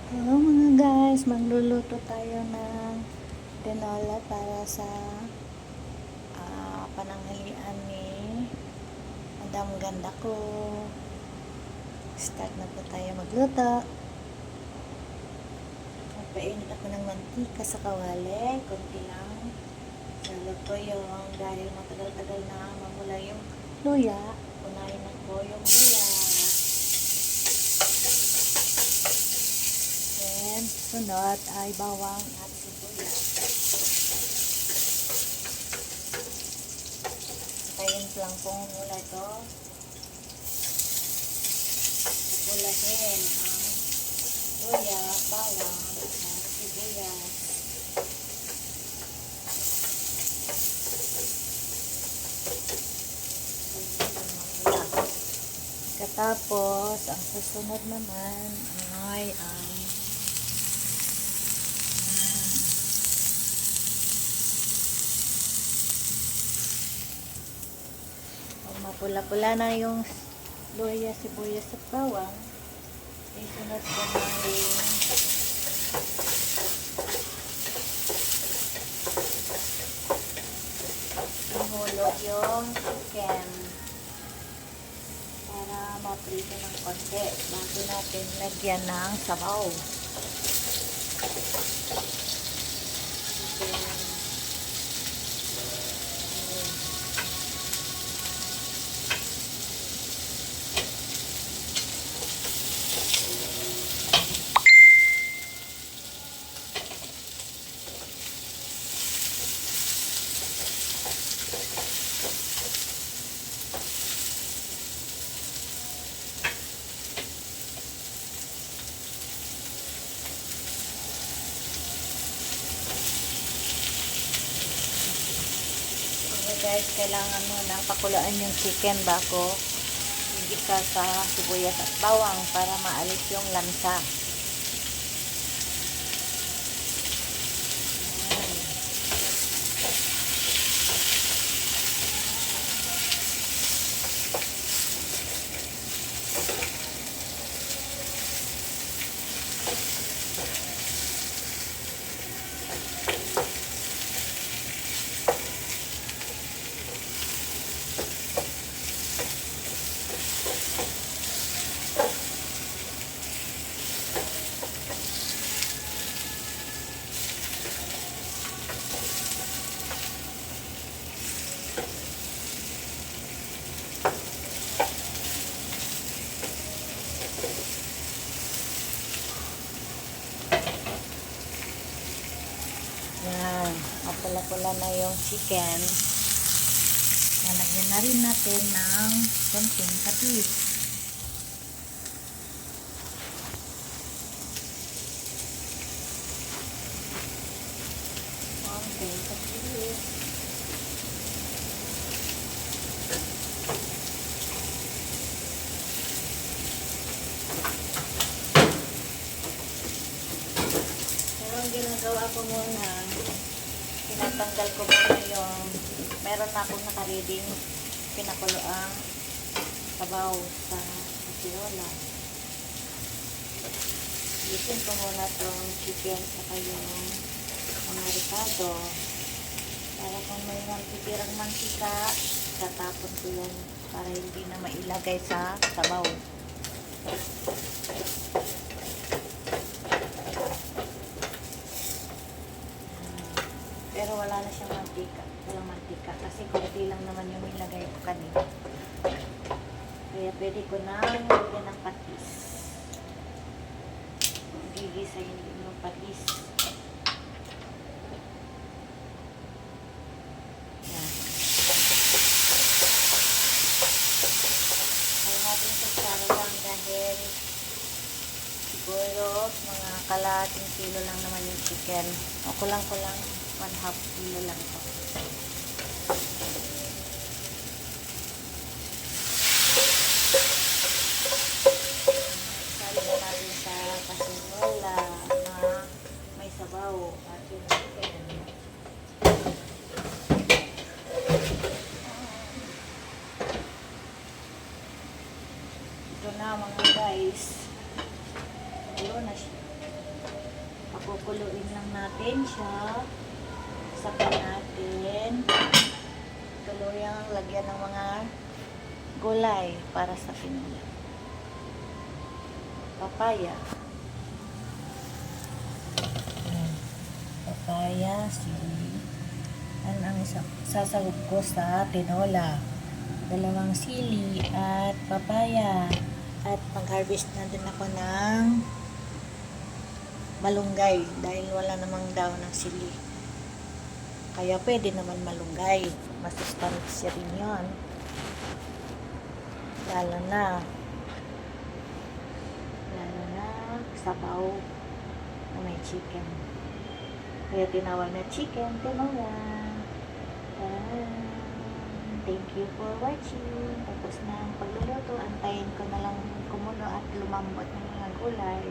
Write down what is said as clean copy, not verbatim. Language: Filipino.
Hello mga guys, magluluto tayo ng tinola para sa pananghalian ni Madam Ganda ko. Start na po tayo magluto. Magpainit ako ng mantika sa kawali, konti lang. Salo ko yung dahil matagal-tagal na mamula yung luya. Unahin na ko yung luya. Then, sunod ay bawang at sibuyas. Tayin lang pong mula ito. Pupulahin ang luya, bawang, at sibuyas. Katapos, ang susunod naman ay ang mapula-pula na yung luya, sibuyas at bawang. Isunod ko na yung hulog yung chicken para maprito ng konti bago natin lagyan ng sabaw. Guys, kailangan mo na pakulaan yung chicken bago igisa sa sibuyas at bawang para maalis yung lansa. Yan, mapula-pula na yung chicken. Lalagyan na rin natin ng konting patis. Konting patis. Pero ang ginagawa ko muna, tinatanggal ko muna yung meron na akong nakareading pinakuloang sabaw sa tinola. Lisin ko muna itong chicken saka yung mga ricado para kung may mantitirang mantika tatapon ko yun para hindi na mailagay sa sabaw. Pero wala na siyang mantika. Walang mantika. Kasi konti lang naman yung ilagay ko kanina. Kaya pwede ko na lagyan ng patis. Gigisayin din yung patis. Yan. Kaya natin ito sara lang dahil siguro mga kalahating kilo lang naman yung chicken. O kulang-kulang 1/2 kilo lang ito. Sali na natin sa kasirola na may sabaw at yung chicken. Ito na mga guys. Tulo na siya. Pakukuluin lang natin siya. Sakay natin. Tuluyang lagyan ng mga gulay para sa pinula. Papaya. Ayan. Papaya, sili. Yan ang sasahog ko sa tinola. 2 sili at papaya. At mag-harvest na din ako ng malunggay dahil wala namang daw ng sili. Kaya pwede naman malunggay. Masustansya rin yun. Lalo na sabaw na may chicken. Kaya tinawag na chicken tinola. Thank you for watching. Tapos na ang pagluluto. Antayin ko na lang kumulo at lumambot ng mga gulay.